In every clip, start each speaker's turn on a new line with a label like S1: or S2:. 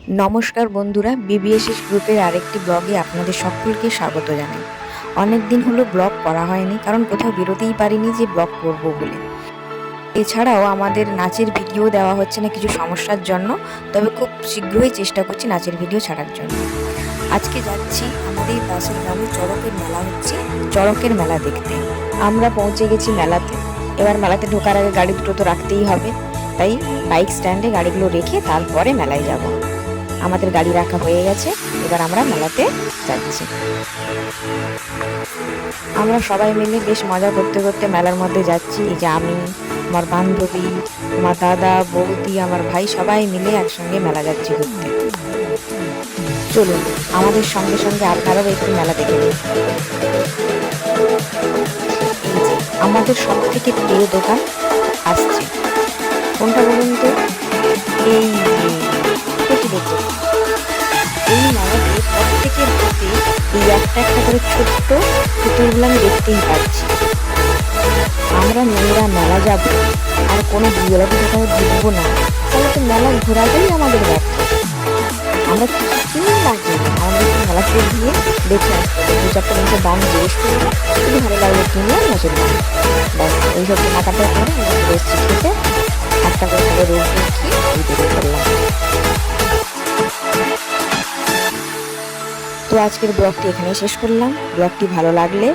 S1: নমস্কার বন্ধুরা, বিবিএসএস গ্রুপের আরেকটি ব্লগে আপনাদের সকলকে স্বাগত জানাই। অনেক দিন হলো ব্লগ করা হয়নি, কারণ কোথাও বেরোতেই পারিনি যে ব্লগ করব বলে। এছাড়াও আমাদের নাচের ভিডিও দেওয়া হচ্ছে না কিছু সমস্যার জন্য, তবে খুব শীঘ্রই চেষ্টা করছি নাচের ভিডিও ছাড়ার জন্য। আজকে যাচ্ছি আমাদের পাশের গ্রামে চড়কের মেলা হচ্ছে, চড়কের মেলা দেখতে। আমরা পৌঁছে গেছি মেলাতে। এবার মেলাতে ঢোকার আগে গাড়ি দুটো তো রাখতেই হবে, তাই বাইক স্ট্যান্ডে গাড়িগুলো রেখে তারপরে মেলায় যাব। আমাদের গাড়ি রাখা হয়ে গেছে, এবার আমরা মেলাতে যাচ্ছি। আমরা সবাই মিলে বেশ মজা করতে করতে মেলার মধ্যে যাচ্ছি। এই যে আমি, আমার বান্ধবী, আমার দাদা, বৌদি, আমার ভাই সবাই মিলে একসঙ্গে মেলা যাচ্ছি ঘুরতে। চলুন আমাদের সঙ্গে সঙ্গে আপনারাও একটু মেলা দেখে নিন। আমাদের সব থেকে প্রিয় দোকান আসছে, কোনটা বলুন তো? এই দেখুন, এই মেলাতে প্রত্যেকের হাতে এই একটা একটা করে ছোট্ট পুতুলগুলো আমি দেখতেই পাচ্ছি। আমরা মেয়েরা মেলা যাব আর কোনো বিয়েলাতে কোথাও ঢুকবো না, তাহলে তো মেলা ঘোরাটাই আমাদের ব্যর্থ। আমরা কিছুই লাগবে না, আমাদের মেলাতে গিয়ে দেখে আসবো, দু চারটে জিনিসের দাম জিজ্ঞেস করবো, যদি ভালো লাগবে কিনে না চলবে। ব্যাস এইসব কেনাকাটা করে আমরা এসেছি খেতে, একটা করে রোগ দেখি এই বেরিয়ে পড়লাম। তো আজকের ব্লগটি এখানেই শেষ করলাম। ব্লগটি ভালো লাগলে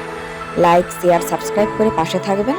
S1: লাইক, শেয়ার, সাবস্ক্রাইব করে পাশে থাকবেন।